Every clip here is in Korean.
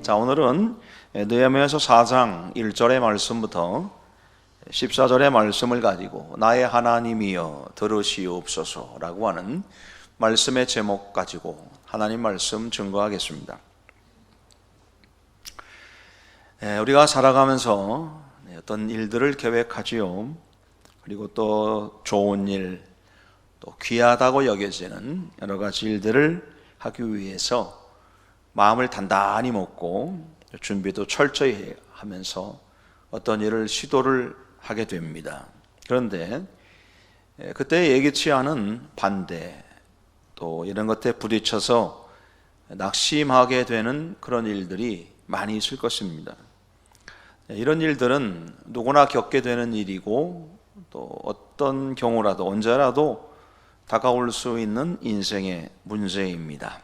자, 오늘은 느헤미야서 4장 1절의 말씀부터 14절의 말씀을 가지고 나의 하나님이여 들으시옵소서라고 하는 말씀의 제목 가지고 하나님 말씀 증거하겠습니다. 우리가 살아가면서 어떤 일들을 계획하지요. 그리고 또 좋은 일, 또 귀하다고 여겨지는 여러 가지 일들을 하기 위해서 마음을 단단히 먹고 준비도 철저히 하면서 어떤 일을 시도를 하게 됩니다. 그런데 그때 예기치 않은 반대, 또 이런 것에 부딪혀서 낙심하게 되는 그런 일들이 많이 있을 것입니다. 이런 일들은 누구나 겪게 되는 일이고 또 어떤 경우라도 언제라도 다가올 수 있는 인생의 문제입니다.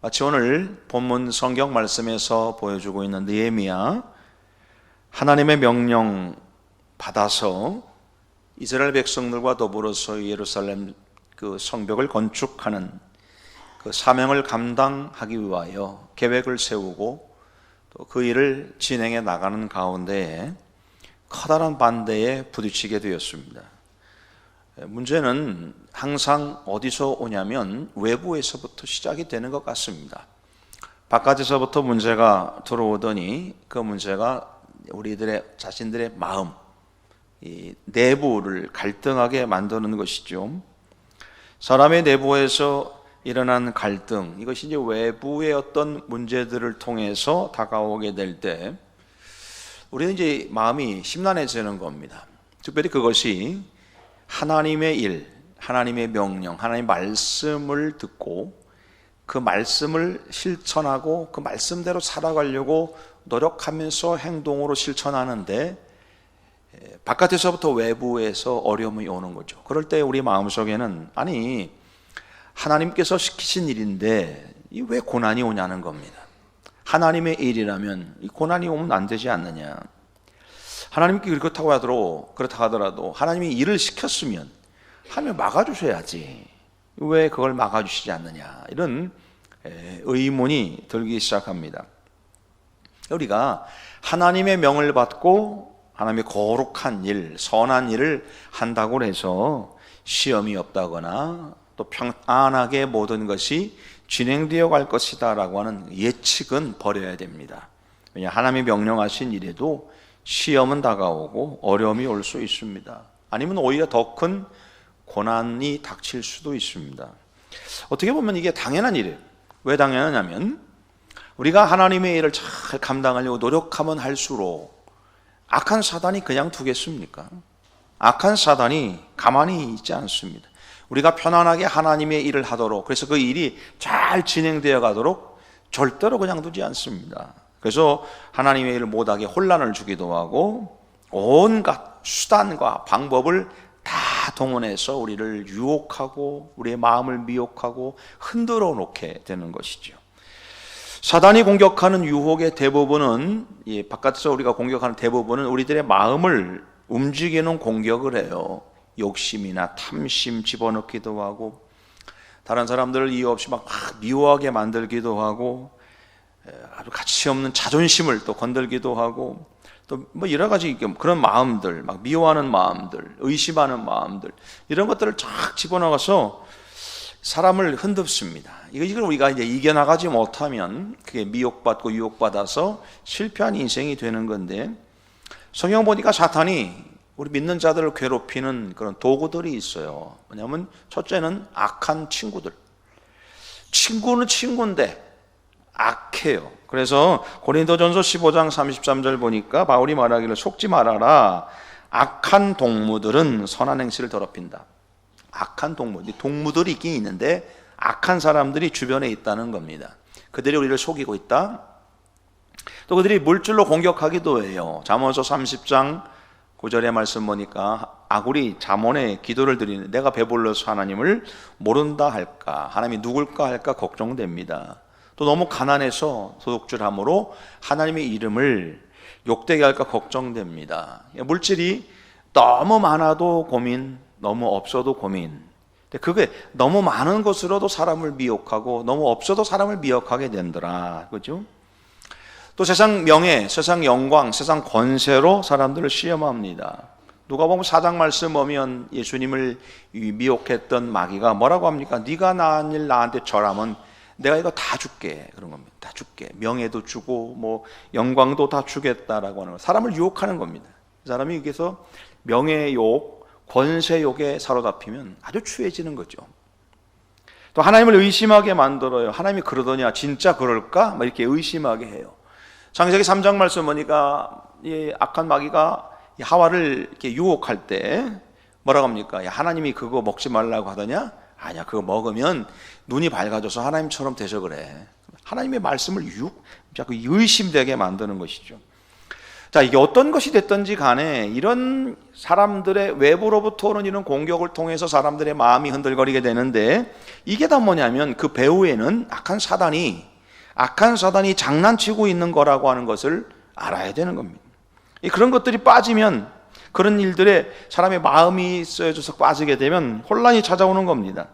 마치 오늘 본문 성경 말씀에서 보여주고 있는 느헤미야, 하나님의 명령 받아서 이스라엘 백성들과 더불어서 예루살렘 그 성벽을 건축하는 그 사명을 감당하기 위하여 계획을 세우고 또 그 일을 진행해 나가는 가운데 커다란 반대에 부딪히게 되었습니다. 문제는 항상 어디서 오냐면 외부에서부터 시작이 되는 것 같습니다. 바깥에서부터 문제가 들어오더니 그 문제가 우리들의 자신들의 마음, 이 내부를 갈등하게 만드는 것이죠. 사람의 내부에서 일어난 갈등, 이것이 이제 외부의 어떤 문제들을 통해서 다가오게 될 때 우리는 이제 마음이 심란해지는 겁니다. 특별히 그것이 하나님의 일, 하나님의 명령, 하나님의 말씀을 듣고 그 말씀을 실천하고 그 말씀대로 살아가려고 노력하면서 행동으로 실천하는데 바깥에서부터 외부에서 어려움이 오는 거죠. 그럴 때 우리 마음속에는 아니 하나님께서 시키신 일인데 이 왜 고난이 오냐는 겁니다. 하나님의 일이라면 이 고난이 오면 안 되지 않느냐. 하나님께 그렇다고 하더라도 하나님이 일을 시켰으면 하나님이 막아주셔야지 왜 그걸 막아주시지 않느냐, 이런 의문이 들기 시작합니다. 우리가 하나님의 명을 받고 하나님의 거룩한 일, 선한 일을 한다고 해서 시험이 없다거나 또 평안하게 모든 것이 진행되어 갈 것이다 라고 하는 예측은 버려야 됩니다. 왜냐하면 하나님이 명령하신 일에도 시험은 다가오고 어려움이 올 수 있습니다. 아니면 오히려 더 큰 고난이 닥칠 수도 있습니다. 어떻게 보면 이게 당연한 일이에요. 왜 당연하냐면 우리가 하나님의 일을 잘 감당하려고 노력하면 할수록 악한 사단이 그냥 두겠습니까? 악한 사단이 가만히 있지 않습니다. 우리가 편안하게 하나님의 일을 하도록, 그래서 그 일이 잘 진행되어 가도록 절대로 그냥 두지 않습니다. 그래서 하나님의 일을 못하게 혼란을 주기도 하고 온갖 수단과 방법을 다 동원해서 우리를 유혹하고 우리의 마음을 미혹하고 흔들어 놓게 되는 것이죠. 사단이 공격하는 유혹의 대부분은, 바깥에서 우리가 공격하는 대부분은 우리들의 마음을 움직이는 공격을 해요. 욕심이나 탐심 집어넣기도 하고 다른 사람들을 이유 없이 막 미워하게 만들기도 하고 아주 가치 없는 자존심을 또 건들기도 하고 또 뭐 여러 가지 그런 마음들, 막 미워하는 마음들, 의심하는 마음들, 이런 것들을 쫙 집어넣어서 사람을 흔듭습니다. 이걸 우리가 이제 이겨나가지 못하면 그게 미혹받고 유혹받아서 실패한 인생이 되는 건데, 성경 보니까 사탄이 우리 믿는 자들을 괴롭히는 그런 도구들이 있어요. 뭐냐면 첫째는 악한 친구들. 친구는 친구인데 악해요. 그래서 고린도전서 15장 33절 보니까 바울이 말하기를 속지 말아라. 악한 동무들은 선한 행실을 더럽힌다. 악한 동무들이 있긴 있는데 악한 사람들이 주변에 있다는 겁니다. 그들이 우리를 속이고 있다. 또 그들이 물질로 공격하기도 해요. 잠언서 30장 9절의 말씀 보니까 아굴이 잠언에 기도를 드리는, 내가 배불러서 하나님을 모른다 할까, 하나님이 누굴까 할까 걱정됩니다. 또 너무 가난해서 도둑질함으로 하나님의 이름을 욕되게 할까 걱정됩니다. 물질이 너무 많아도 고민, 너무 없어도 고민. 근데 그게 너무 많은 것으로도 사람을 미혹하고 너무 없어도 사람을 미혹하게 된더라. 그죠? 또 세상 명예, 세상 영광, 세상 권세로 사람들을 시험합니다. 누가복음 4장 말씀 보면 예수님을 미혹했던 마귀가 뭐라고 합니까? 네가 나한 일 나한테 절하면 내가 이거 다 줄게. 그런 겁니다. 다 줄게. 명예도 주고 뭐 영광도 다 주겠다라고 하는 거. 사람을 유혹하는 겁니다. 그 사람이 여기서 명예욕, 권세욕에 사로잡히면 아주 추해지는 거죠. 또 하나님을 의심하게 만들어요. 하나님이 그러더냐? 진짜 그럴까? 막 이렇게 의심하게 해요. 창세기 3장 말씀 보니까 이 악한 마귀가 하와를 이렇게 유혹할 때 뭐라고 합니까? 야, 하나님이 그거 먹지 말라고 하더냐? 아니야, 그거 먹으면 눈이 밝아져서 하나님처럼 되서 그래. 하나님의 말씀을 자꾸 의심되게 만드는 것이죠. 자, 이게 어떤 것이 됐든지 간에 이런 사람들의 외부로부터 오는 이런 공격을 통해서 사람들의 마음이 흔들거리게 되는데, 이게 다 뭐냐면 그 배후에는 악한 사단이 장난치고 있는 거라고 하는 것을 알아야 되는 겁니다. 그런 것들이 빠지면, 그런 일들에 사람의 마음이 쓰여져서 빠지게 되면 혼란이 찾아오는 겁니다.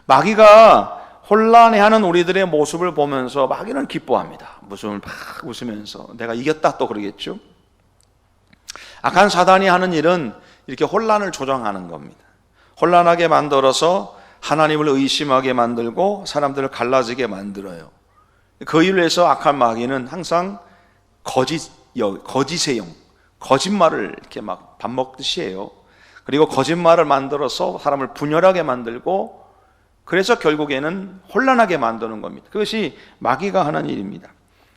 마귀가 혼란해하는 우리들의 모습을 보면서 마귀는 기뻐합니다. 웃음을 막 웃으면서 내가 이겼다 또 그러겠죠. 악한 사단이 하는 일은 이렇게 혼란을 조장하는 겁니다. 혼란하게 만들어서 하나님을 의심하게 만들고 사람들을 갈라지게 만들어요. 그 일을 해서 악한 마귀는 항상 거짓의 영, 거짓말을 이렇게 막 밥 먹듯이 해요. 그리고 거짓말을 만들어서 사람을 분열하게 만들고, 그래서 결국에는 혼란하게 만드는 겁니다. 그것이 마귀가 하는 일입니다.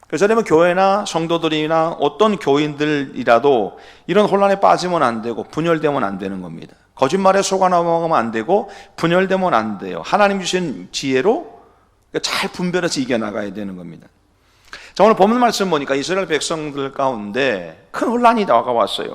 그래서 교회나 성도들이나 어떤 교인들이라도 이런 혼란에 빠지면 안 되고 분열되면 안 되는 겁니다. 거짓말에 속아 넘어가면 안 되고 분열되면 안 돼요. 하나님 주신 지혜로 잘 분별해서 이겨나가야 되는 겁니다. 자, 오늘 본문 말씀 보니까 이스라엘 백성들 가운데 큰 혼란이 다가왔어요.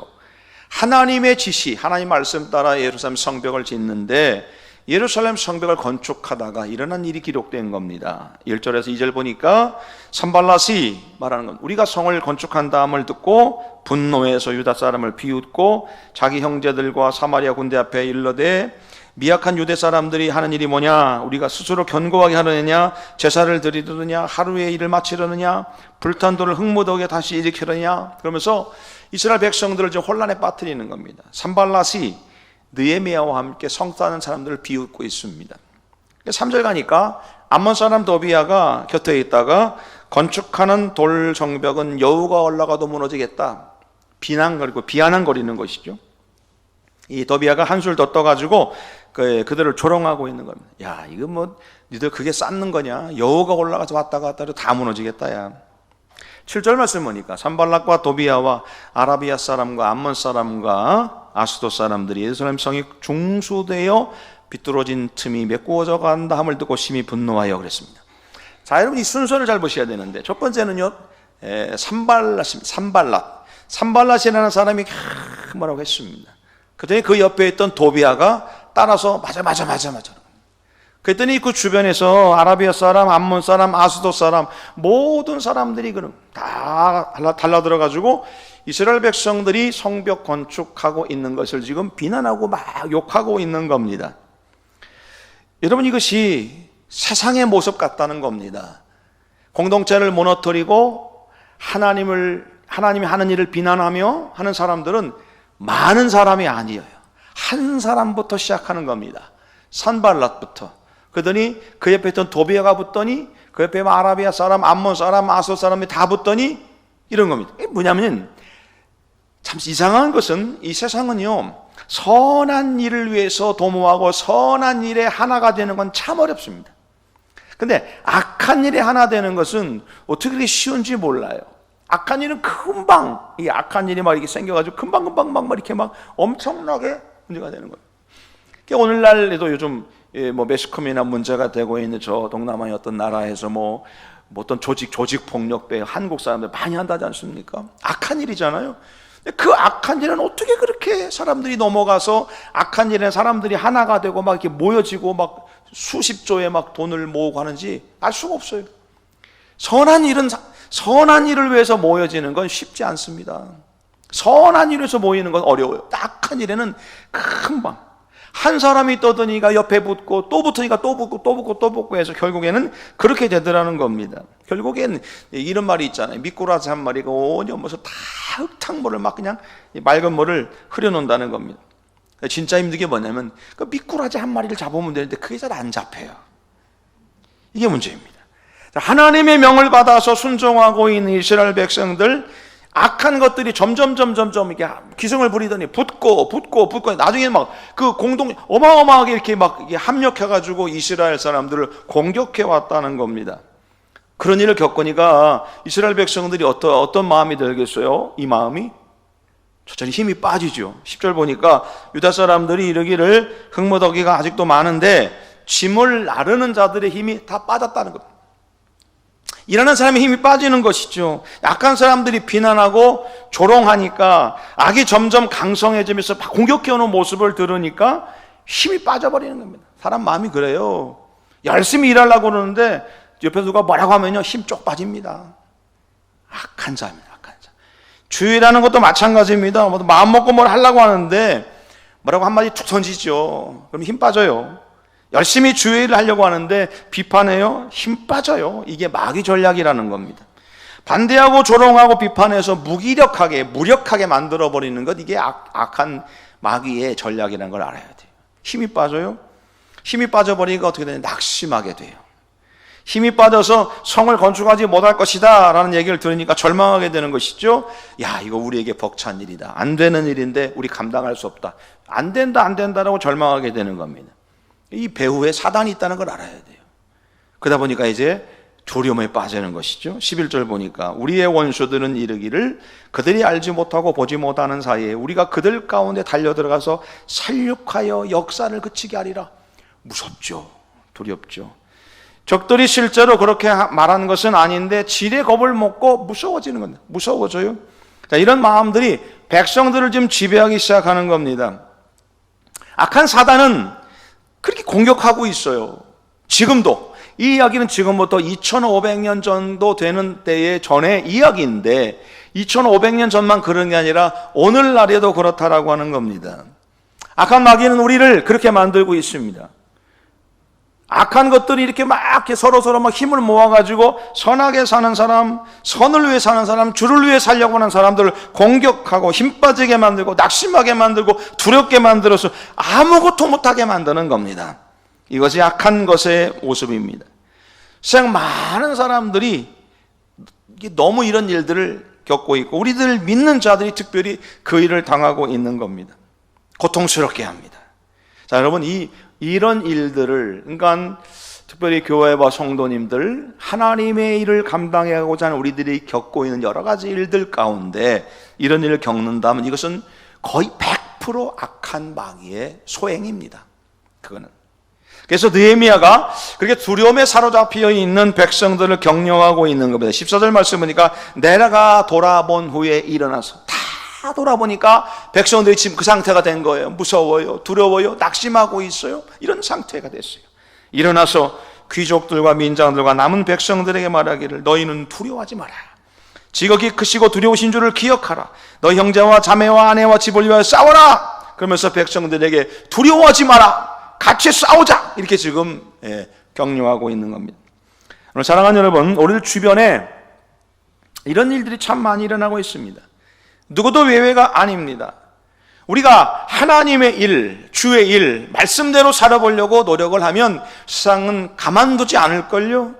하나님의 지시, 하나님 말씀 따라 예루살렘 성벽을 짓는데 예루살렘 성벽을 건축하다가 일어난 일이 기록된 겁니다. 1절에서 2절 보니까 산발랏이 말하는 건, 우리가 성을 건축한다함을 듣고 분노해서 유다 사람을 비웃고 자기 형제들과 사마리아 군대 앞에 일러대, 미약한 유대 사람들이 하는 일이 뭐냐? 우리가 스스로 견고하게 하려느냐? 제사를 드리려느냐? 하루의 일을 마치려느냐? 불탄 돌을 흙무더기에 다시 일으키려느냐? 그러면서 이스라엘 백성들을 좀 혼란에 빠뜨리는 겁니다. 산발랏이 느헤미야와 함께 성 쌓는 사람들을 비웃고 있습니다. 3절 가니까 암몬 사람 도비야가 곁에 있다가 건축하는 돌 성벽은 여우가 올라가도 무너지겠다, 비아냥거리는 것이죠. 이 도비야가 한술 더 떠가지고 그들을 조롱하고 있는 겁니다. 야, 이거 뭐 니들 그게 쌓는 거냐? 여우가 올라가서 왔다 갔다 해도 다 무너지겠다. 야. 7절 말씀 보니까 산발락과 도비야와 아라비아 사람과 암몬 사람과 아스돗 사람들이 예루살렘 성이 중수되어 비뚤어진 틈이 메꾸어져 간다 함을 듣고 심히 분노하여 그랬습니다. 자, 여러분 이 순서를 잘 보셔야 되는데, 첫 번째는요, 산발랏이라는 사람이 뭐라고 했습니다. 그랬더니 그 옆에 있던 도비야가 따라서 맞아. 그랬더니 그 주변에서 아라비아 사람, 암몬 사람, 아스돗 사람 모든 사람들이 다 달라들어가지고 이스라엘 백성들이 성벽 건축하고 있는 것을 지금 비난하고 막 욕하고 있는 겁니다. 여러분, 이것이 세상의 모습 같다는 겁니다. 공동체를 무너뜨리고 하나님이 하는 일을 비난하며 하는 사람들은 많은 사람이 아니에요. 한 사람부터 시작하는 겁니다. 산발랏부터. 그러더니 그 옆에 있던 도비야가 붙더니 그 옆에 아라비아 사람, 암몬 사람, 아스돗 사람이 다 붙더니 이런 겁니다. 이게 뭐냐면, 참 이상한 것은 이 세상은요, 선한 일을 위해서 도모하고 선한 일에 하나가 되는 건 참 어렵습니다. 근데 악한 일에 하나 되는 것은 어떻게 그렇게 쉬운지 몰라요. 악한 일은 금방, 이 악한 일이 막 이렇게 생겨가지고 금방 막 이렇게 막 엄청나게 문제가 되는 거예요. 그러니까 오늘날에도 요즘 뭐 매스컴이나 문제가 되고 있는 저 동남아의 어떤 나라에서 뭐 어떤 조직 폭력배 한국 사람들 많이 한다지 않습니까? 악한 일이잖아요. 그 악한 일은 어떻게 그렇게 사람들이 넘어가서 악한 일에 사람들이 하나가 되고 막 이렇게 모여지고 막 수십조에 막 돈을 모으고 하는지 알 수가 없어요. 선한 일을 위해서 모여지는 건 쉽지 않습니다. 선한 일에서 모이는 건 어려워요. 악한 일에는 금방 한 사람이 떠드니까 옆에 붙고 또 붙으니까 또 붙고 또 붙고 또 붙고 해서 결국에는 그렇게 되더라는 겁니다. 결국엔 이런 말이 있잖아요. 미꾸라지 한 마리가 온 연못에서 다 흙탕물을 막 그냥 맑은 물을 흐려놓는다는 겁니다. 진짜 힘든 게 뭐냐면 그 미꾸라지 한 마리를 잡으면 되는데 그게 잘 안 잡혀요. 이게 문제입니다. 하나님의 명을 받아서 순종하고 있는 이스라엘 백성들, 악한 것들이 점점 이렇게 기승을 부리더니 붙고 나중에 막 그 공동 어마어마하게 이렇게 막 합력해가지고 이스라엘 사람들을 공격해 왔다는 겁니다. 그런 일을 겪으니까 이스라엘 백성들이 어떤 마음이 들겠어요? 이 마음이 천천히 힘이 빠지죠. 10절 보니까 유다 사람들이 이르기를 흙무더기가 아직도 많은데 짐을 나르는 자들의 힘이 다 빠졌다는 겁니다. 일하는 사람의 힘이 빠지는 것이죠. 약한 사람들이 비난하고 조롱하니까 악이 점점 강성해지면서 공격해오는 모습을 들으니까 힘이 빠져버리는 겁니다. 사람 마음이 그래요. 열심히 일하려고 그러는데 옆에 누가 뭐라고 하면요 힘 쪽 빠집니다. 악한 자입니다. 악한 자. 주의라는 것도 마찬가지입니다. 마음 먹고 뭘 하려고 하는데 뭐라고 한마디 툭 던지죠. 그럼 힘 빠져요. 열심히 주의를 하려고 하는데 비판해요? 힘 빠져요. 이게 마귀 전략이라는 겁니다. 반대하고 조롱하고 비판해서 무력하게 만들어버리는 것, 이게 악한 마귀의 전략이라는 걸 알아야 돼요. 힘이 빠져요? 힘이 빠져버리니까 어떻게 되냐? 낙심하게 돼요. 힘이 빠져서 성을 건축하지 못할 것이다 라는 얘기를 들으니까 절망하게 되는 것이죠. 야, 이거 우리에게 벅찬 일이다. 안 되는 일인데 우리 감당할 수 없다. 안 된다라고 절망하게 되는 겁니다. 이 배후에 사단이 있다는 걸 알아야 돼요. 그러다 보니까 이제 두려움에 빠지는 것이죠. 11절 보니까 우리의 원수들은 이르기를 그들이 알지 못하고 보지 못하는 사이에 우리가 그들 가운데 달려들어가서 살육하여 역사를 그치게 하리라. 무섭죠. 두렵죠. 적들이 실제로 그렇게 말하는 것은 아닌데 지레 겁을 먹고 무서워지는 겁니다. 무서워져요. 자, 이런 마음들이 백성들을 지금 지배하기 시작하는 겁니다. 악한 사단은 그렇게 공격하고 있어요. 지금도. 이 이야기는 지금부터 2500년 정도 되는 때의 전의 이야기인데 2500년 전만 그런 게 아니라 오늘날에도 그렇다라고 하는 겁니다. 악한 마귀는 우리를 그렇게 만들고 있습니다. 악한 것들이 이렇게 막 서로 막 힘을 모아가지고 선하게 사는 사람, 선을 위해 사는 사람, 주를 위해 살려고 하는 사람들을 공격하고 힘 빠지게 만들고 낙심하게 만들고 두렵게 만들어서 아무것도 못하게 만드는 겁니다. 이것이 악한 것의 모습입니다. 세상 많은 사람들이 너무 이런 일들을 겪고 있고 우리들 믿는 자들이 특별히 그 일을 당하고 있는 겁니다. 고통스럽게 합니다. 자, 여러분, 이런 일들을, 그러니까 특별히 교회와 성도님들, 하나님의 일을 감당하고자 하는 우리들이 겪고 있는 여러 가지 일들 가운데 이런 일을 겪는다면 이것은 거의 100% 악한 마귀의 소행입니다. 그거는. 그래서 느헤미야가 그렇게 두려움에 사로잡혀 있는 백성들을 격려하고 있는 겁니다. 14절 말씀 보니까 내려가 돌아본 후에 일어나서 다 돌아보니까 백성들이 지금 그 상태가 된 거예요. 무서워요, 두려워요, 낙심하고 있어요. 이런 상태가 됐어요. 일어나서 귀족들과 민장들과 남은 백성들에게 말하기를 너희는 두려워하지 마라. 지극히 크시고 두려우신 줄을 기억하라. 너 형제와 자매와 아내와 집을 위하여 싸워라. 그러면서 백성들에게 두려워하지 마라. 같이 싸우자. 이렇게 지금 격려하고 있는 겁니다. 오늘 사랑하는 여러분, 우리 주변에 이런 일들이 참 많이 일어나고 있습니다. 누구도 외외가 아닙니다. 우리가 하나님의 일, 주의 일, 말씀대로 살아보려고 노력을 하면 세상은 가만두지 않을걸요.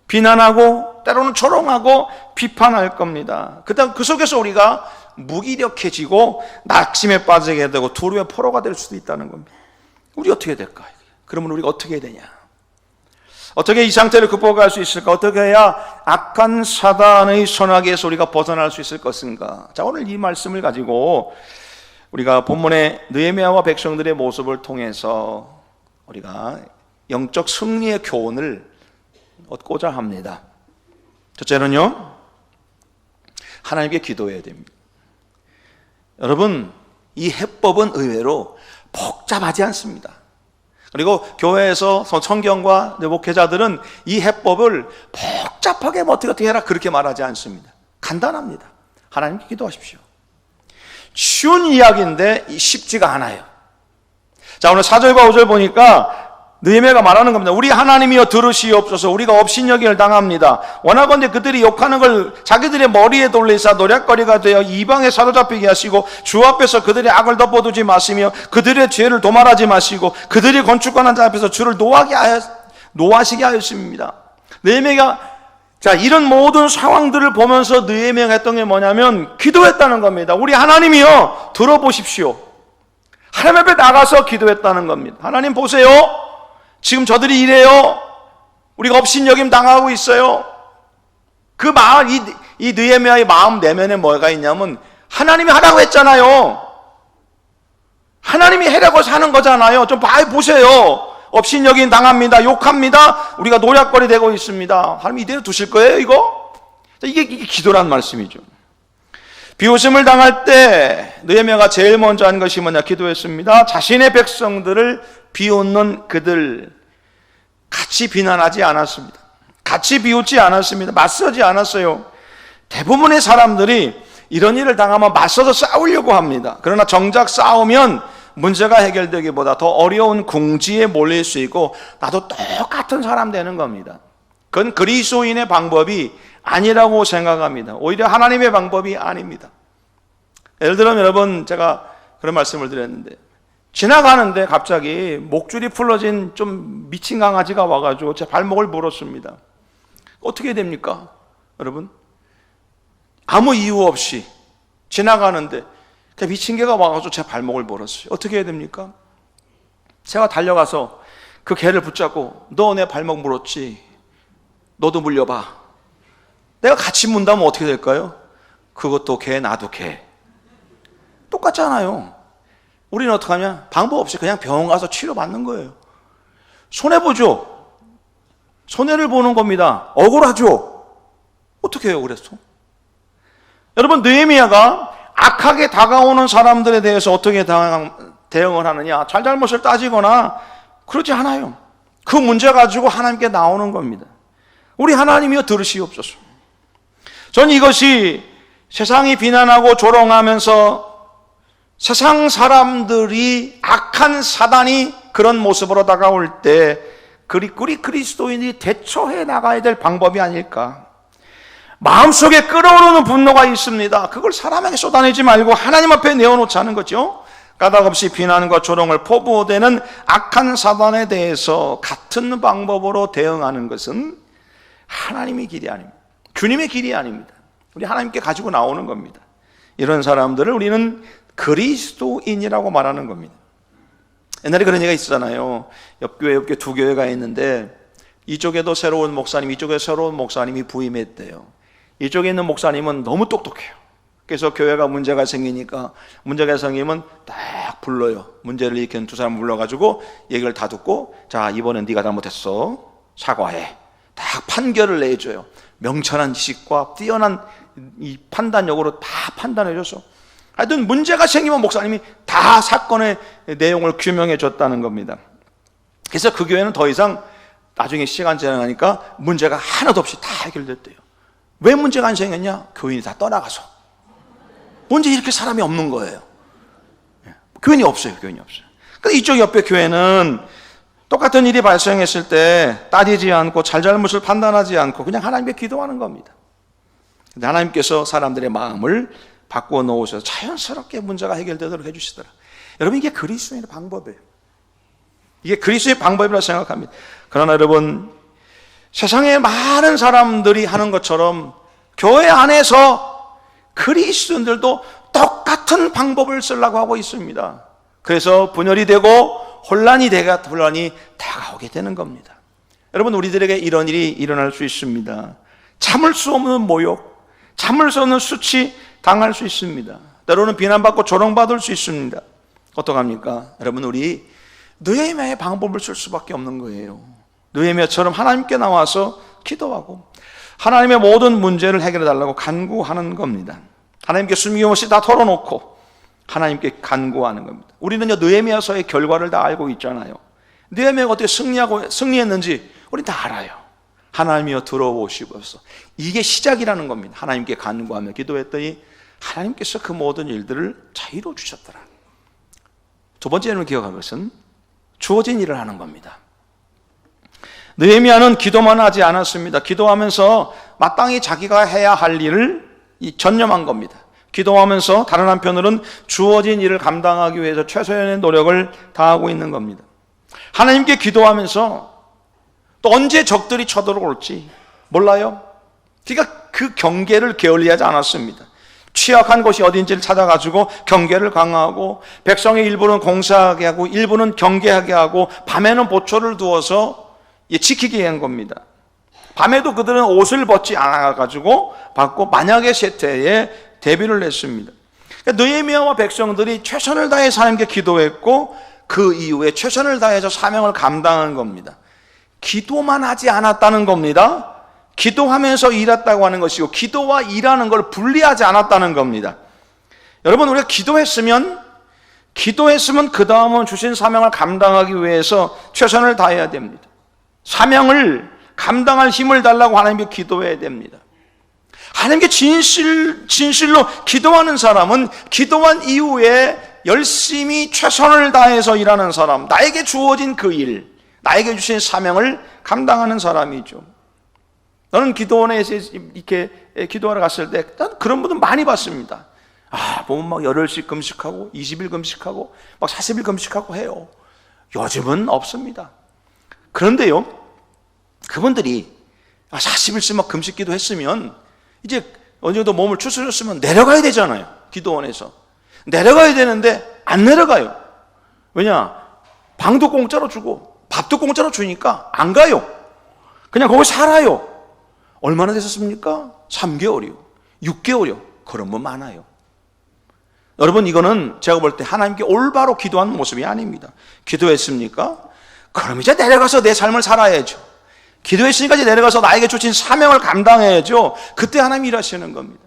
비난하고 때로는 조롱하고 비판할 겁니다. 그다음 그 속에서 우리가 무기력해지고 낙심에 빠지게 되고 두려움의 포로가 될 수도 있다는 겁니다. 우리 어떻게 될까요? 그러면 우리가 어떻게 해야 되냐? 어떻게 이 상태를 극복할 수 있을까? 어떻게 해야 악한 사단의 손아귀에서 우리가 벗어날 수 있을 것인가? 자, 오늘 이 말씀을 가지고 우리가 본문의 느헤미야와 백성들의 모습을 통해서 우리가 영적 승리의 교훈을 얻고자 합니다. 첫째는요, 하나님께 기도해야 됩니다. 여러분, 이 해법은 의외로 복잡하지 않습니다. 그리고 교회에서 성경과 목회자들은 이 해법을 복잡하게 어떻게 해라 그렇게 말하지 않습니다. 간단합니다. 하나님께 기도하십시오. 쉬운 이야기인데 쉽지가 않아요. 자, 오늘 4절과 5절 보니까 느헤미야가 말하는 겁니다. 우리 하나님이여 들으시옵소서. 우리가 업신여김을 당합니다. 원하건대 그들이 욕하는 걸 자기들의 머리에 돌리사 노략거리가 되어 이방에 사로잡히게 하시고 주 앞에서 그들의 악을 덮어두지 마시며 그들의 죄를 도말하지 마시고 그들이 건축하는 자 앞에서 주를 노하시게 하였습니다. 느헤미야가 자, 이런 모든 상황들을 보면서 느헤미야가 했던 게 뭐냐면 기도했다는 겁니다. 우리 하나님이여 들어보십시오. 하나님 앞에 나가서 기도했다는 겁니다. 하나님 보세요. 지금 저들이 이래요. 우리가 업신여김 당하고 있어요. 그 마음, 이 느헤미야의 마음 내면에 뭐가 있냐면 하나님이 하라고 했잖아요. 하나님이 해라고 하는 거잖아요. 좀 보세요. 업신여김 당합니다. 욕합니다. 우리가 노략거리 되고 있습니다. 하나님 이대로 두실 거예요, 이거? 이게 기도란 말씀이죠. 비웃음을 당할 때 느헤미야가 제일 먼저 한 것이 뭐냐? 기도했습니다. 자신의 백성들을 비웃는 그들 같이 비난하지 않았습니다. 같이 비웃지 않았습니다. 맞서지 않았어요. 대부분의 사람들이 이런 일을 당하면 맞서서 싸우려고 합니다. 그러나 정작 싸우면 문제가 해결되기보다 더 어려운 궁지에 몰릴 수 있고 나도 똑같은 사람 되는 겁니다. 그건 그리스도인의 방법이 아니라고 생각합니다. 오히려 하나님의 방법이 아닙니다. 예를 들면 여러분, 제가 그런 말씀을 드렸는데 지나가는데 갑자기 목줄이 풀러진 좀 미친 강아지가 와가지고 제 발목을 물었습니다. 어떻게 됩니까? 여러분, 아무 이유 없이 지나가는데 그 미친 개가 와가지고 제 발목을 물었어요. 어떻게 해야 됩니까? 제가 달려가서 그 개를 붙잡고 너 내 발목 물었지? 너도 물려봐. 내가 같이 문다면 어떻게 될까요? 그것도 개, 나도 개. 똑같잖아요. 우리는 어떻게 하냐? 방법 없이 그냥 병원 가서 치료받는 거예요. 손해보죠. 손해를 보는 겁니다. 억울하죠. 어떻게 해요, 그래서? 여러분, 느헤미야가 악하게 다가오는 사람들에 대해서 어떻게 대응을 하느냐? 잘잘못을 따지거나 그러지 않아요. 그 문제 가지고 하나님께 나오는 겁니다. 우리 하나님이여 들으시옵소서. 전 이것이 세상이 비난하고 조롱하면서 세상 사람들이 악한 사단이 그런 모습으로 다가올 때 우리 그리스도인이 대처해 나가야 될 방법이 아닐까. 마음속에 끓어오르는 분노가 있습니다. 그걸 사람에게 쏟아내지 말고 하나님 앞에 내어놓자는 거죠. 까닭없이 비난과 조롱을 포부되는 악한 사단에 대해서 같은 방법으로 대응하는 것은 하나님의 길이 아닙니다. 주님의 길이 아닙니다. 우리 하나님께 가지고 나오는 겁니다. 이런 사람들을 우리는 그리스도인이라고 말하는 겁니다. 옛날에 그런 얘기가 있었잖아요. 옆교회 두 교회가 있는데 이쪽에도 새로운 목사님, 이쪽에 새로운 목사님이 부임했대요. 이쪽에 있는 목사님은 너무 똑똑해요. 그래서 교회가 문제가 생기니까 문제가 생기면 딱 불러요. 문제를 일으키는 두 사람 불러가지고 얘기를 다 듣고 자, 이번엔 네가 잘못했어. 사과해. 딱 판결을 내줘요. 명철한 지식과 뛰어난 이 판단력으로 다 판단해줘서 하여튼 문제가 생기면 목사님이 다 사건의 내용을 규명해 줬다는 겁니다. 그래서 그 교회는 더 이상 나중에 시간 지나가니까 문제가 하나도 없이 다 해결됐대요. 왜 문제가 안 생겼냐? 교인이 다 떠나가서. 문제 이렇게 사람이 없는 거예요. 교인이 없어요. 교인이 없어요. 근데 이쪽 옆에 교회는 똑같은 일이 발생했을 때 따지지 않고 잘잘못을 판단하지 않고 그냥 하나님께 기도하는 겁니다. 근데 하나님께서 사람들의 마음을 바꾸어 놓으셔서 자연스럽게 문제가 해결되도록 해주시더라. 여러분, 이게 그리스도인의 방법이에요. 이게 그리스도의 방법이라고 생각합니다. 그러나 여러분, 세상에 많은 사람들이 하는 것처럼 교회 안에서 그리스도인들도 똑같은 방법을 쓰려고 하고 있습니다. 그래서 분열이 되고 혼란이 다가오게 되는 겁니다. 여러분, 우리들에게 이런 일이 일어날 수 있습니다. 참을 수 없는 모욕, 참을 수 없는 수치 당할 수 있습니다. 때로는 비난받고 조롱받을 수 있습니다. 어떡합니까? 여러분, 우리 느헤미야의 방법을 쓸 수밖에 없는 거예요. 느헤미야처럼 하나님께 나와서 기도하고 하나님의 모든 문제를 해결해 달라고 간구하는 겁니다. 하나님께 숨김없이 다 털어놓고 하나님께 간구하는 겁니다. 우리는요, 느헤미야서의 결과를 다 알고 있잖아요. 느헤미야가 어떻게 승리했는지 우리 다 알아요. 하나님이여 들어보시옵소서. 이게 시작이라는 겁니다. 하나님께 간구하며 기도했더니 하나님께서 그 모든 일들을 다 이루어 주셨더라. 두 번째로 기억할 것은 주어진 일을 하는 겁니다. 느헤미야는 기도만 하지 않았습니다. 기도하면서 마땅히 자기가 해야 할 일을 전념한 겁니다. 기도하면서 다른 한편으로는 주어진 일을 감당하기 위해서 최소한의 노력을 다하고 있는 겁니다. 하나님께 기도하면서 또 언제 적들이 쳐들어올지 몰라요. 그러니까 그 경계를 게을리하지 않았습니다. 취약한 곳이 어딘지를 찾아가지고 경계를 강화하고 백성의 일부는 공사하게 하고 일부는 경계하게 하고 밤에는 보초를 두어서 지키게 한 겁니다. 밤에도 그들은 옷을 벗지 않아가지고 받고 만약의 세태에 대비를 했습니다. 그러니까 느헤미야와 백성들이 최선을 다해서 하나님께 기도했고 그 이후에 최선을 다해서 사명을 감당한 겁니다. 기도만 하지 않았다는 겁니다. 기도하면서 일했다고 하는 것이고 기도와 일하는 걸 분리하지 않았다는 겁니다. 여러분, 우리가 기도했으면 그 다음은 주신 사명을 감당하기 위해서 최선을 다해야 됩니다. 사명을 감당할 힘을 달라고 하나님께 기도해야 됩니다. 하나님께 진실로 기도하는 사람은 기도한 이후에 열심히 최선을 다해서 일하는 사람, 나에게 주어진 그 일, 나에게 주신 사명을 감당하는 사람이죠. 저는 기도원에서 이렇게 기도하러 갔을 때 그런 분들 많이 봤습니다. 보면 막 열흘씩 금식하고 20일 금식하고 막 40일 금식하고 해요. 요즘은 없습니다. 그런데요, 그분들이 40일씩 막 금식 기도했으면 이제 어느 정도 몸을 추스렸으면 내려가야 되잖아요. 기도원에서 내려가야 되는데 안 내려가요. 왜냐? 방도 공짜로 주고 밥도 공짜로 주니까 안 가요. 그냥 거기 살아요. 얼마나 되셨습니까? 3개월이요 6개월이요 그런 분 많아요. 여러분, 이거는 제가 볼 때 하나님께 올바로 기도하는 모습이 아닙니다. 기도했습니까? 그럼 이제 내려가서 내 삶을 살아야죠. 기도했으니까 이제 내려가서 나에게 주신 사명을 감당해야죠. 그때 하나님이 일하시는 겁니다.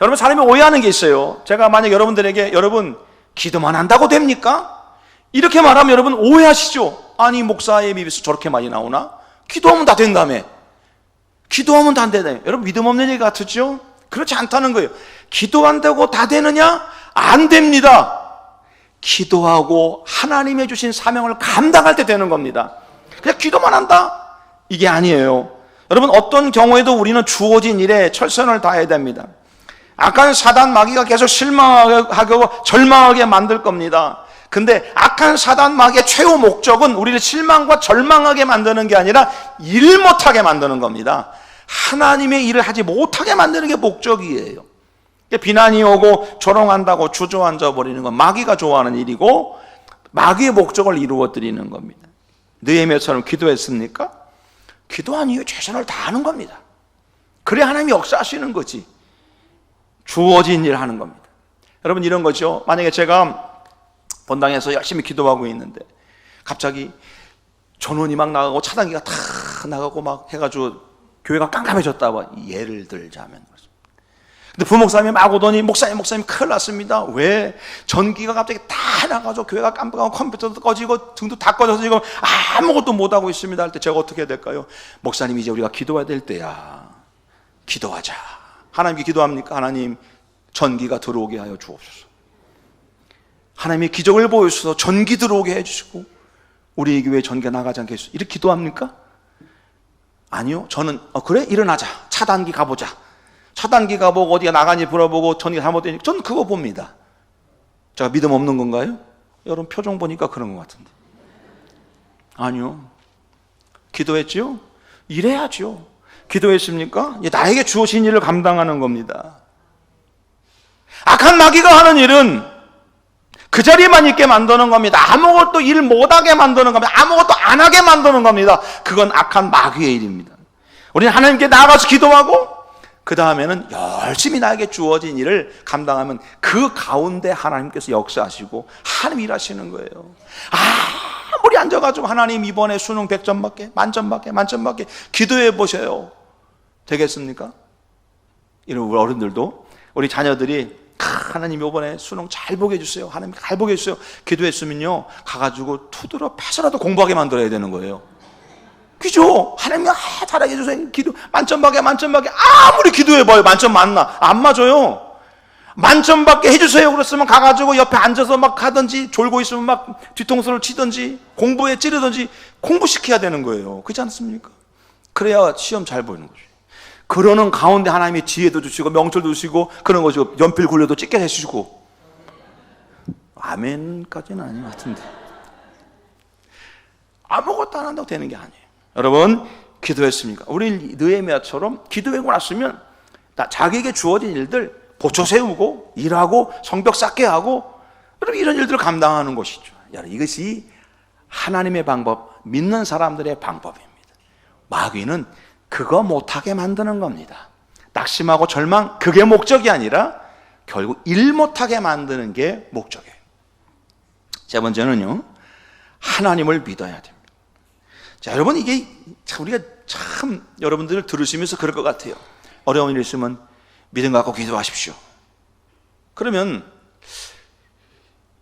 여러분, 사람이 오해하는 게 있어요. 제가 만약 여러분들에게 여러분 기도만 한다고 됩니까? 이렇게 말하면 여러분 오해하시죠. 아니, 목사의 입에서 저렇게 많이 나오나? 기도하면 다 된다며. 기도하면 다 된다며. 여러분, 믿음 없는 얘기 같으죠? 그렇지 않다는 거예요. 기도한다고 다 되느냐? 안 됩니다. 기도하고 하나님의 주신 사명을 감당할 때 되는 겁니다. 그냥 기도만 한다? 이게 아니에요. 여러분, 어떤 경우에도 우리는 주어진 일에 최선을 다해야 됩니다. 악한 사단 마귀가 계속 실망하고 절망하게 만들 겁니다. 근데 악한 사단 마귀의 최후 목적은 우리를 실망과 절망하게 만드는 게 아니라 일 못하게 만드는 겁니다. 하나님의 일을 하지 못하게 만드는 게 목적이에요. 비난이 오고 조롱한다고 주저앉아 버리는 건 마귀가 좋아하는 일이고 마귀의 목적을 이루어 드리는 겁니다. 느헤미야처럼 기도했습니까? 기도한 이후에 최선을 다하는 겁니다. 그래야 하나님이 역사하시는 거지. 주어진 일을 하는 겁니다. 여러분, 이런 거죠. 만약에 제가 본당에서 열심히 기도하고 있는데 갑자기 전원이 막 나가고 차단기가 다 나가고 막 해가지고 교회가 깜깜해졌다. 예를 들자면. 근데 부목사님이 막 오더니 목사님 큰일 났습니다. 왜? 전기가 갑자기 다 나가서 교회가 깜빡하고 컴퓨터도 꺼지고 등도 다 꺼져서 지금 아무것도 못하고 있습니다 할 때 제가 어떻게 해야 될까요? 목사님, 이제 우리가 기도해야 될 때야. 기도하자. 하나님께 기도합니까? 하나님, 전기가 들어오게 하여 주옵소서. 하나님의 기적을 보여주셔서 전기 들어오게 해주시고 우리 교회에 전기가 나가지 않게 해주시고 이렇게 기도합니까? 아니요. 저는 그래? 일어나자. 차단기 가보자. 차단기 가보고 어디가 나가는지 물어보고 전기가 잘못되니까 저는 그거 봅니다. 제가 믿음 없는 건가요? 여러분 표정 보니까 그런 것 같은데. 아니요. 기도했죠? 일해야죠. 기도했습니까? 나에게 주어진 일을 감당하는 겁니다. 악한 마귀가 하는 일은 그 자리에만 있게 만드는 겁니다. 아무것도 일 못하게 만드는 겁니다. 아무것도 안 하게 만드는 겁니다. 그건 악한 마귀의 일입니다. 우리는 하나님께 나아가서 기도하고 그 다음에는 열심히 나에게 주어진 일을 감당하면 그 가운데 하나님께서 역사하시고 하나님 일하시는 거예요. 아무리 앉아가지고 하나님 이번에 수능 100점 받게 만점 받게 기도해 보세요. 되겠습니까? 이런 우리 어른들도 우리 자녀들이 하나님 이번에 수능 잘 보게 해주세요. 하나님 잘 보게 해주세요. 기도했으면요 가가지고 투드러 패서라도 공부하게 만들어야 되는 거예요. 그죠? 하나님 잘하게 해주세요. 기도 만점 받게 아무리 기도해봐요. 만점 맞나? 안 맞아요. 만점받게 해주세요 그랬으면 가가지고 옆에 앉아서 막 하든지, 졸고 있으면 막 뒤통수를 치든지, 공부에 찌르든지 공부시켜야 되는 거예요. 그렇지 않습니까? 그래야 시험 잘 보이는 거죠. 그러는 가운데 하나님이 지혜도 주시고 명철도 주시고 그런 거죠. 연필 굴려도 찍게 해주시고. 아멘까지는 아닌 것 같은데, 아무것도 안 한다고 되는 게 아니에요. 여러분, 기도했습니까? 우리 느헤미야처럼 기도하고 났으면 자기에게 주어진 일들 보초 세우고 일하고 성벽 쌓게 하고, 여러분, 이런 일들을 감당하는 것이죠. 여러분, 이것이 하나님의 방법, 믿는 사람들의 방법입니다. 마귀는 그거 못하게 만드는 겁니다. 낙심하고 절망, 그게 목적이 아니라 결국 일 못하게 만드는 게 목적이에요. 세 번째는요, 하나님을 믿어야 됩니다. 자, 여러분, 이게 우리가 참 여러분들 들으시면서 그럴 것 같아요. 어려운 일 있으면 믿음 갖고 기도하십시오. 그러면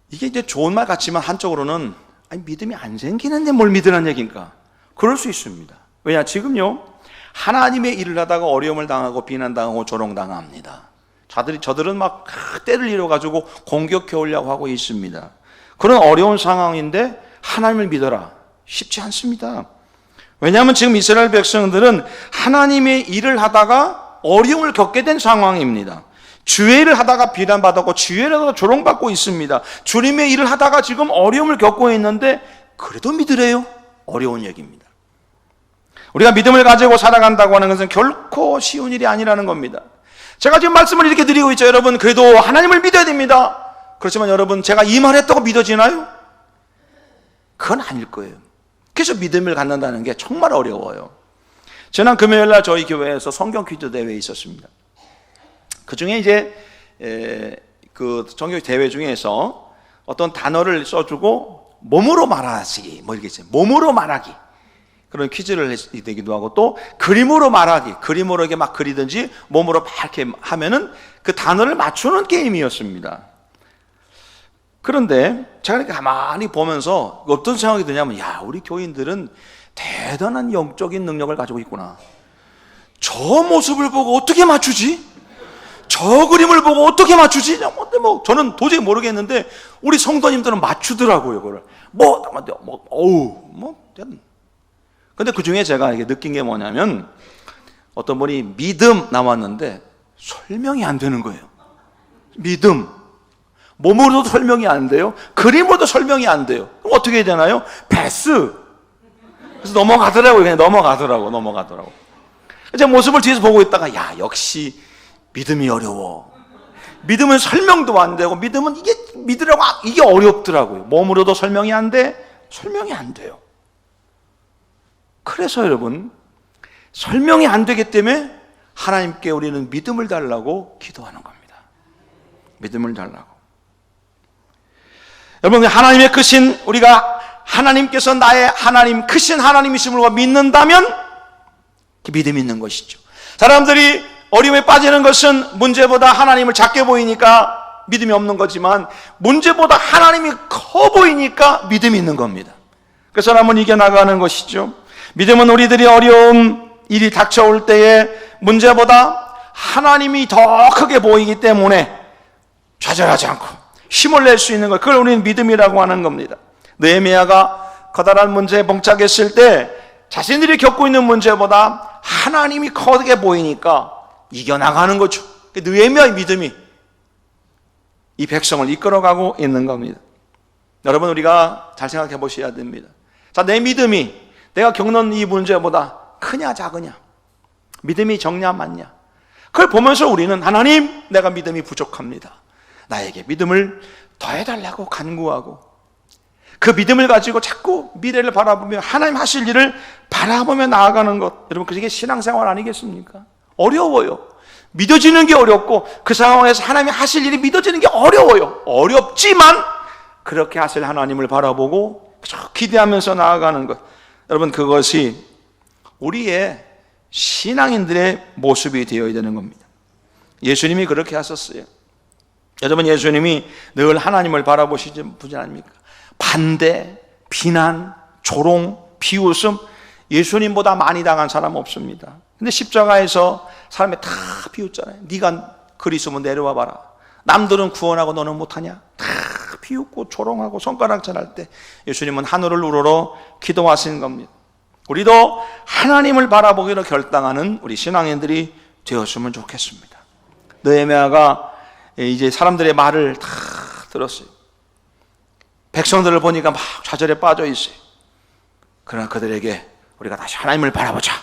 이게 이제 좋은 말 같지만 한쪽으로는 아니, 믿음이 안 생기는데 뭘 믿으라는 얘기인가? 그럴 수 있습니다. 왜냐, 지금요, 하나님의 일을 하다가 어려움을 당하고 비난당하고 조롱당합니다. 저들은 막 때를 잃어가지고 공격해 오려고 하고 있습니다. 그런 어려운 상황인데 하나님을 믿어라, 쉽지 않습니다. 왜냐하면 지금 이스라엘 백성들은 하나님의 일을 하다가 어려움을 겪게 된 상황입니다. 주의 일을 하다가 비난받았고 주의 일을 하다가 조롱받고 있습니다. 주님의 일을 하다가 지금 어려움을 겪고 있는데 그래도 믿으래요? 어려운 얘기입니다. 우리가 믿음을 가지고 살아간다고 하는 것은 결코 쉬운 일이 아니라는 겁니다. 제가 지금 말씀을 이렇게 드리고 있죠. 여러분, 그래도 하나님을 믿어야 됩니다. 그렇지만 여러분, 제가 이 말 했다고 믿어지나요? 그건 아닐 거예요. 그래서 믿음을 갖는다는 게 정말 어려워요. 지난 금요일 날 저희 교회에서 성경 퀴즈 대회에 있었습니다. 그 중에 이제 그 성경 대회 중에서 어떤 단어를 써주고 몸으로 말하기, 뭐 이렇게 있어요. 몸으로 말하기. 그런 퀴즈를 내기도 하고, 또 그림으로 말하기, 그림으로 이렇게 막 그리든지 몸으로 막 이렇게 하면은 그 단어를 맞추는 게임이었습니다. 그런데 제가 이렇게 가만히 보면서 어떤 생각이 드냐면, 야, 우리 교인들은 대단한 영적인 능력을 가지고 있구나. 저 모습을 보고 어떻게 맞추지? 저 그림을 보고 어떻게 맞추지? 근데 뭐 저는 도저히 모르겠는데 우리 성도님들은 맞추더라고요, 그걸. 근데 그 중에 제가 이게 느낀 게 뭐냐면, 어떤 분이 믿음 나왔는데 설명이 안 되는 거예요. 믿음. 몸으로도 설명이 안 돼요. 그림으로도 설명이 안 돼요. 그럼 어떻게 해야 되나요? 패스. 그래서 넘어가더라고요. 그냥 넘어가더라고. 제 모습을 뒤에서 보고 있다가, 야, 역시 믿음이 어려워. 믿음은 설명도 안 되고, 믿음은 이게 믿으라고 이게 어렵더라고요. 몸으로도 설명이 안 돼. 설명이 안 돼요. 그래서 여러분, 설명이 안 되기 때문에 하나님께 우리는 믿음을 달라고 기도하는 겁니다. 믿음을 달라고. 여러분, 하나님의 크신, 우리가 하나님께서 나의 하나님, 크신 하나님이심을 믿는다면 그 믿음이 있는 것이죠. 사람들이 어려움에 빠지는 것은 문제보다 하나님을 작게 보이니까 믿음이 없는 거지만, 문제보다 하나님이 커 보이니까 믿음이 있는 겁니다. 그래서 사람은 이겨나가는 것이죠. 믿음은 우리들이 어려운 일이 닥쳐올 때에 문제보다 하나님이 더 크게 보이기 때문에 좌절하지 않고 힘을 낼 수 있는 것, 그걸 우리는 믿음이라고 하는 겁니다. 느헤미야가 커다란 문제에 봉착했을 때 자신들이 겪고 있는 문제보다 하나님이 크게 보이니까 이겨나가는 거죠. 느헤미야의 믿음이 이 백성을 이끌어가고 있는 겁니다. 여러분, 우리가 잘 생각해 보셔야 됩니다. 자, 내 믿음이 내가 겪는 이 문제보다 크냐 작으냐, 믿음이 적냐 많냐, 그걸 보면서 우리는 하나님, 내가 믿음이 부족합니다. 나에게 믿음을 더해달라고 간구하고, 그 믿음을 가지고 자꾸 미래를 바라보며 하나님 하실 일을 바라보며 나아가는 것, 여러분, 그게 신앙생활 아니겠습니까? 어려워요. 믿어지는 게 어렵고 그 상황에서 하나님이 하실 일이 믿어지는 게 어려워요. 어렵지만 그렇게 하실 하나님을 바라보고 기대하면서 나아가는 것, 여러분, 그것이 우리의 신앙인들의 모습이 되어야 되는 겁니다. 예수님이 그렇게 하셨어요. 여러분, 예수님이 늘 하나님을 바라보시지 않습니까? 반대, 비난, 조롱, 비웃음, 예수님보다 많이 당한 사람 없습니다. 근데 십자가에서 사람이 다 비웃잖아요. 네가 그리스도면 내려와 봐라. 남들은 구원하고 너는 못하냐? 다 비웃고 조롱하고 손가락질할 때 예수님은 하늘을 우러러 기도하신 겁니다. 우리도 하나님을 바라보기로 결단하는 우리 신앙인들이 되었으면 좋겠습니다. 느헤미야가 이제 사람들의 말을 다 들었어요. 백성들을 보니까 막 좌절에 빠져 있어요. 그러나 그들에게 우리가 다시 하나님을 바라보자,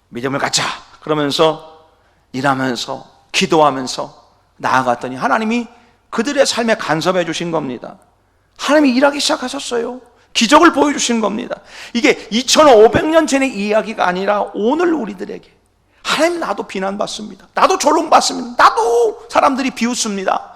믿음을 갖자 그러면서 일하면서 기도하면서 나아갔더니 하나님이 그들의 삶에 간섭해 주신 겁니다. 하나님이 일하기 시작하셨어요. 기적을 보여주신 겁니다. 이게 2500년 전의 이야기가 아니라 오늘 우리들에게 하나님, 나도 비난받습니다. 나도 조롱받습니다. 나도 사람들이 비웃습니다.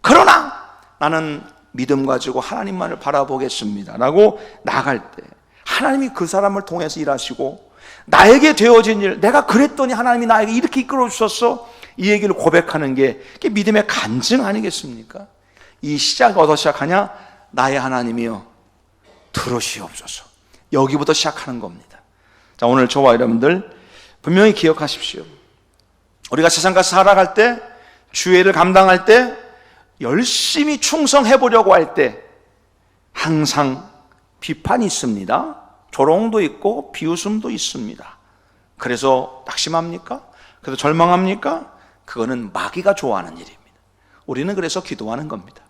그러나 나는 믿음 가지고 하나님만을 바라보겠습니다 라고 나갈 때 하나님이 그 사람을 통해서 일하시고 나에게 되어진 일, 내가 그랬더니 하나님이 나에게 이렇게 이끌어 주셨어, 이 얘기를 고백하는 게 그게 믿음의 간증 아니겠습니까? 이 시작 어디서 시작하냐? 나의 하나님이여 들으시옵소서. 여기부터 시작하는 겁니다. 자, 오늘 저와 여러분들 분명히 기억하십시오. 우리가 세상 가서 살아갈 때, 주의를 감당할 때, 열심히 충성해 보려고 할 때 항상 비판이 있습니다. 조롱도 있고 비웃음도 있습니다. 그래서 낙심합니까? 그래서 절망합니까? 그거는 마귀가 좋아하는 일입니다. 우리는 그래서 기도하는 겁니다.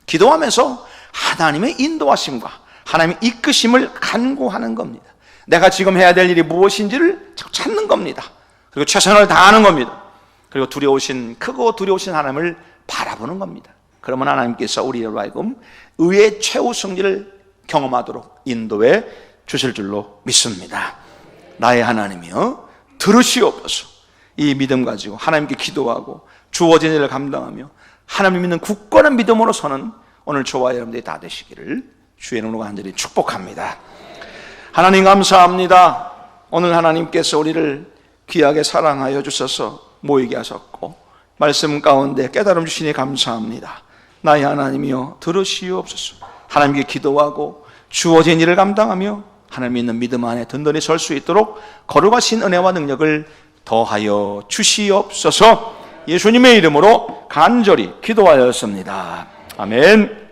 기도하면서 하나님의 인도하심과 하나님의 이끄심을 간구하는 겁니다. 내가 지금 해야 될 일이 무엇인지를 찾는 겁니다. 그리고 최선을 다하는 겁니다. 그리고 크고 두려우신 하나님을 바라보는 겁니다. 그러면 하나님께서 우리로 하여금 의의 최후 승리를 경험하도록 인도해 주실 줄로 믿습니다. 나의 하나님이여 들으시옵소서. 이 믿음 가지고 하나님께 기도하고 주어진 일을 감당하며 하나님 믿는 굳건한 믿음으로 서는 오늘 저와 여러분들이 다 되시기를 주의 이름으로 간절히 축복합니다. 하나님 감사합니다. 오늘 하나님께서 우리를 귀하게 사랑하여 주셔서 모이게 하셨고 말씀 가운데 깨달음 주시니 감사합니다. 나의 하나님이여 들으시옵소서. 하나님께 기도하고 주어진 일을 감당하며 하나님 믿는 믿음 안에 든든히 설 수 있도록 거룩하신 은혜와 능력을 더하여 주시옵소서. 예수님의 이름으로 간절히 기도하였습니다. 아멘.